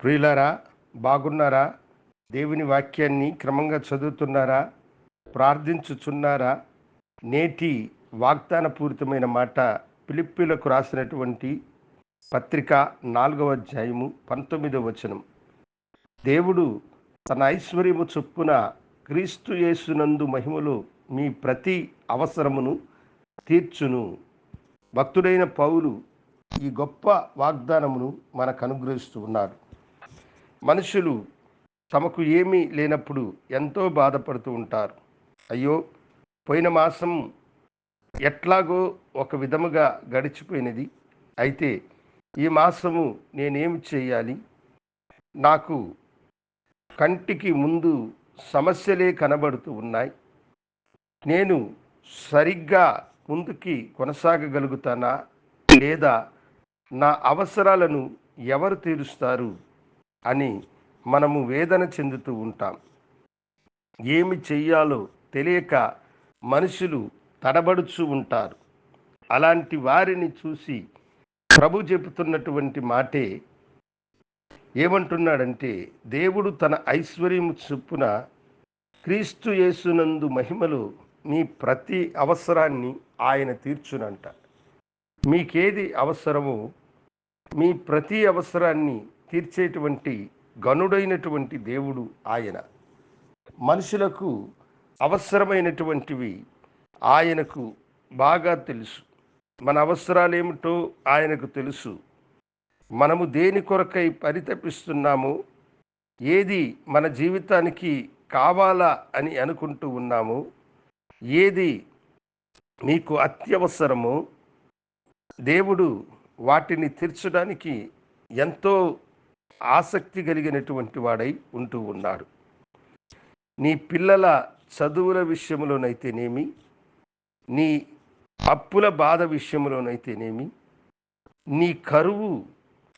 ప్రియులారా, బాగున్నారా? దేవుని వాక్యాన్ని క్రమంగా చదువుతున్నారా? ప్రార్థించుచున్నారా? నేటి వాగ్దానపూరితమైన మాట ఫిలిప్పీలకు రాసినటువంటి పత్రిక 4వ అధ్యాయము 19వ వచనం. దేవుడు తన ఐశ్వర్యము చొప్పున క్రీస్తు యేసునందు మహిమలో మీ ప్రతి అవసరమును తీర్చును. భక్తుడైన పౌలు ఈ గొప్ప వాగ్దానమును మనకు అనుగ్రహిస్తూ ఉన్నారు. మనుషులు తమకు ఏమీ లేనప్పుడు ఎంతో బాధపడుతూ ఉంటారు. అయ్యో, పోయిన మాసం ఎట్లాగో ఒక విధముగా గడిచిపోయినది, అయితే ఈ మాసము నేనేమి చేయాలి? నాకు కంటికి ముందు సమస్యలే కనబడుతూ ఉన్నాయి. నేను సరిగ్గా ముందుకి కొనసాగగలుగుతానా? లేదా నా అవసరాలను ఎవరు తీరుస్తారు అని మనము వేదన చెందుతూ ఉంటాం. ఏమి చెయ్యాలో తెలియక మనుషులు తడబడుచూ ఉంటారు. అలాంటి వారిని చూసి ప్రభు చెబుతున్నటువంటి మాటే ఏమంటున్నాడంటే, దేవుడు తన ఐశ్వర్యము చొప్పున క్రీస్తు యేసునందు మహిమలో మీ ప్రతి అవసరాన్ని ఆయన తీర్చునంట. మీకేది అవసరమో మీ ప్రతి అవసరాన్ని తీర్చేటువంటి గనుడైనటువంటి దేవుడు ఆయన. మనుషులకు అవసరమైనటువంటివి ఆయనకు బాగా తెలుసు. మన అవసరాలేమిటో ఆయనకు తెలుసు. మనము దేని కొరకై పరితపిస్తున్నామో, ఏది మన జీవితానికి కావాలా అని అనుకుంటూ ఉన్నామో, ఏది మీకు అత్యవసరమో దేవుడు వాటిని తీర్చడానికి ఎంతో ఆసక్తి కలిగినటువంటి వాడై ఉంటూ ఉన్నాడు. నీ పిల్లల చదువుల విషయంలోనైతేనేమి, నీ అప్పుల బాధ విషయంలోనైతేనేమి, నీ కరువు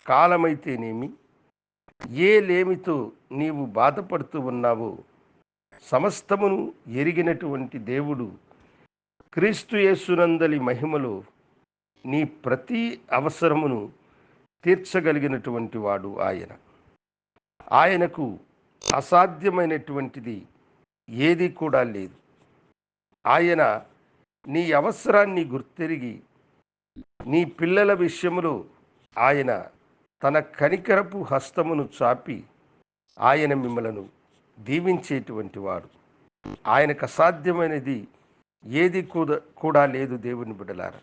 కాలమైతేనేమి, ఏ లేమితో నీవు బాధపడుతూ ఉన్నావో సమస్తమును ఎరిగినటువంటి దేవుడు క్రీస్తు యేసునందలి మహిమలో నీ ప్రతి అవసరమును తీర్చగలిగినటువంటి వాడు ఆయన. ఆయనకు అసాధ్యమైనటువంటిది ఏది కూడా లేదు. ఆయన నీ అవసరాన్ని గుర్తెరిగి నీ పిల్లల విషయంలో ఆయన తన కనికరపు హస్తమును చాపి ఆయన మిమ్మలను దీవించేటువంటి వాడు. ఆయనకు అసాధ్యమైనది ఏది కూడా లేదు. దేవుని బిడ్డలారా,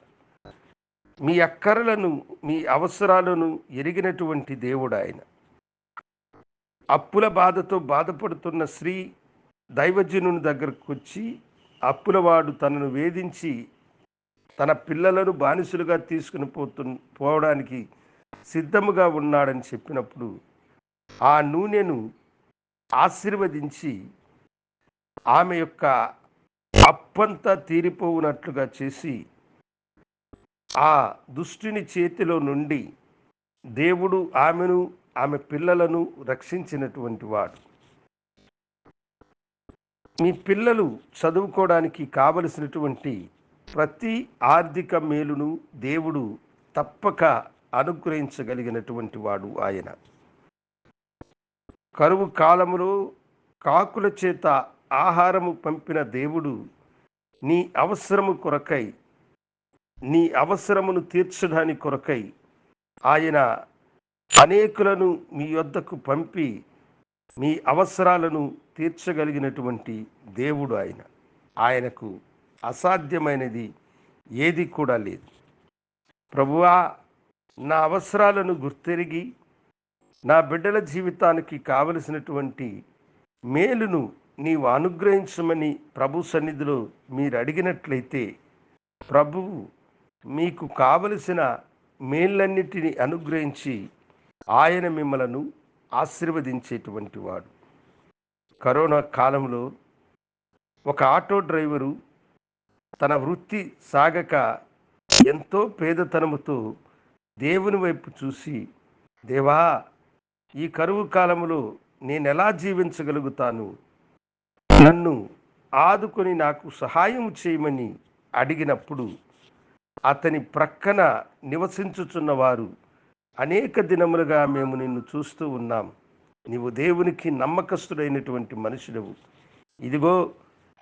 మీ అక్కరలను, మీ అవసరాలను ఎరిగినటువంటి దేవుడు ఆయన. అప్పుల బాధతో బాధపడుతున్న స్త్రీ దైవజనుని దగ్గరకు వచ్చి, అప్పులవాడు తనను వేధించి తన పిల్లలను బానిసలుగా తీసుకుని పోవడానికి సిద్ధముగా ఉన్నాడని చెప్పినప్పుడు ఆ నూనెను ఆశీర్వదించి ఆమె యొక్క అప్పంతా తీరిపోవునట్లుగా చేసి ఆ దుష్టుని చేతిలో నుండి దేవుడు ఆమెను, ఆమె పిల్లలను రక్షించినటువంటి వాడు. మీ పిల్లలు చదువుకోవడానికి కావలసినటువంటి ప్రతి ఆర్థిక మేలును దేవుడు తప్పక అనుగ్రహించగలిగినటువంటి వాడు ఆయన. కరువు కాలములో కాకుల చేత ఆహారము పంపిన దేవుడు నీ అవసరము కొరకై, నీ అవసరమును తీర్చడానికి కొరకై ఆయన అనేకులను మీ వద్దకు పంపి మీ అవసరాలను తీర్చగలిగినటువంటి దేవుడు ఆయన. ఆయనకు అసాధ్యమైనది ఏది కూడా లేదు. ప్రభువా, నా అవసరాలను గుర్తెరిగి నా బిడ్డల జీవితానికి కావలసినటువంటి మేలును నీవు అనుగ్రహించమని ప్రభు సన్నిధిలో మీరు అడిగినట్లయితే ప్రభువు మీకు కావలసిన మేళ్ళన్నిటినీ అనుగ్రహించి ఆయన మిమ్మలను ఆశీర్వదించేటువంటి వాడు. కరోనా కాలంలో ఒక ఆటో డ్రైవరు తన వృత్తి సాగక ఎంతో పేదతనముతో దేవుని వైపు చూసి, దేవా, ఈ కరువు కాలంలో నేనెలా జీవించగలుగుతాను? నన్ను ఆదుకొని నాకు సహాయం చేయమని అడిగినప్పుడు అతని ప్రక్కన నివసించుచున్నవారు అనేక దినములుగా మేము నిన్ను చూస్తూ ఉన్నాం. నీవు దేవునికి నమ్మకస్తుడైనటువంటి మనుషుడవు. ఇదిగో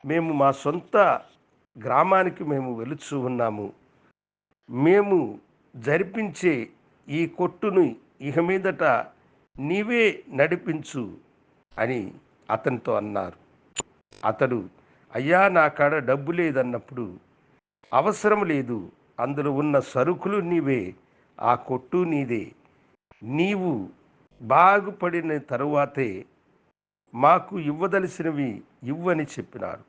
మేము మా సొంత గ్రామానికి మేము వెలుచు ఉన్నాము. మేము జరిపించే ఈ కొట్టును ఇక మీదట నీవే నడిపించు అని అతనితో అన్నారు. అతడు, అయ్యా నా కాడ డబ్బు లేదన్నప్పుడు, అవసరం లేదు, అందులో ఉన్న సరుకులు నీవే, ఆ కొట్టు నీదే, నీవు బాగుపడిన తరువాతే మాకు ఇవ్వదలసినవి ఇవ్వని చెప్పినాడు.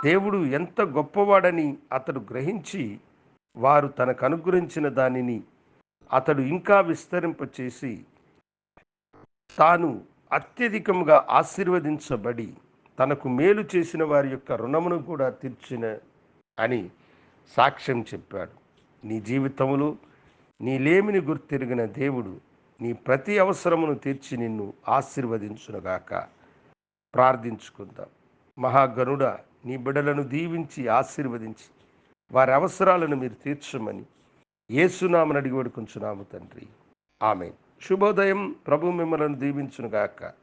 దేవుడు ఎంత గొప్పవాడని అతడు గ్రహించి, వారు తనకు అనుగ్రహించిన దానిని అతడు ఇంకా విస్తరింపచేసి తాను అత్యధికంగా ఆశీర్వదించబడి తనకు మేలు చేసిన వారి యొక్క రుణమును కూడా తీర్చిన అని సాక్ష్యం చెప్పాడు. నీ జీవితంలో నీ లేమిని గుర్తెరిగిన దేవుడు నీ ప్రతి అవసరమును తీర్చి నిన్ను ఆశీర్వదించునుగాక. ప్రార్థించుకుందాం. మహాగణుడ, నీ బిడ్డలను దీవించి ఆశీర్వదించి వారి అవసరాలను మీరు తీర్చమని యేసునామమున అడిగి వేడుకొంచున్నాము తండ్రి. ఆమేన్. శుభోదయం. ప్రభు మిమ్మల్ని దీవించునుగాక.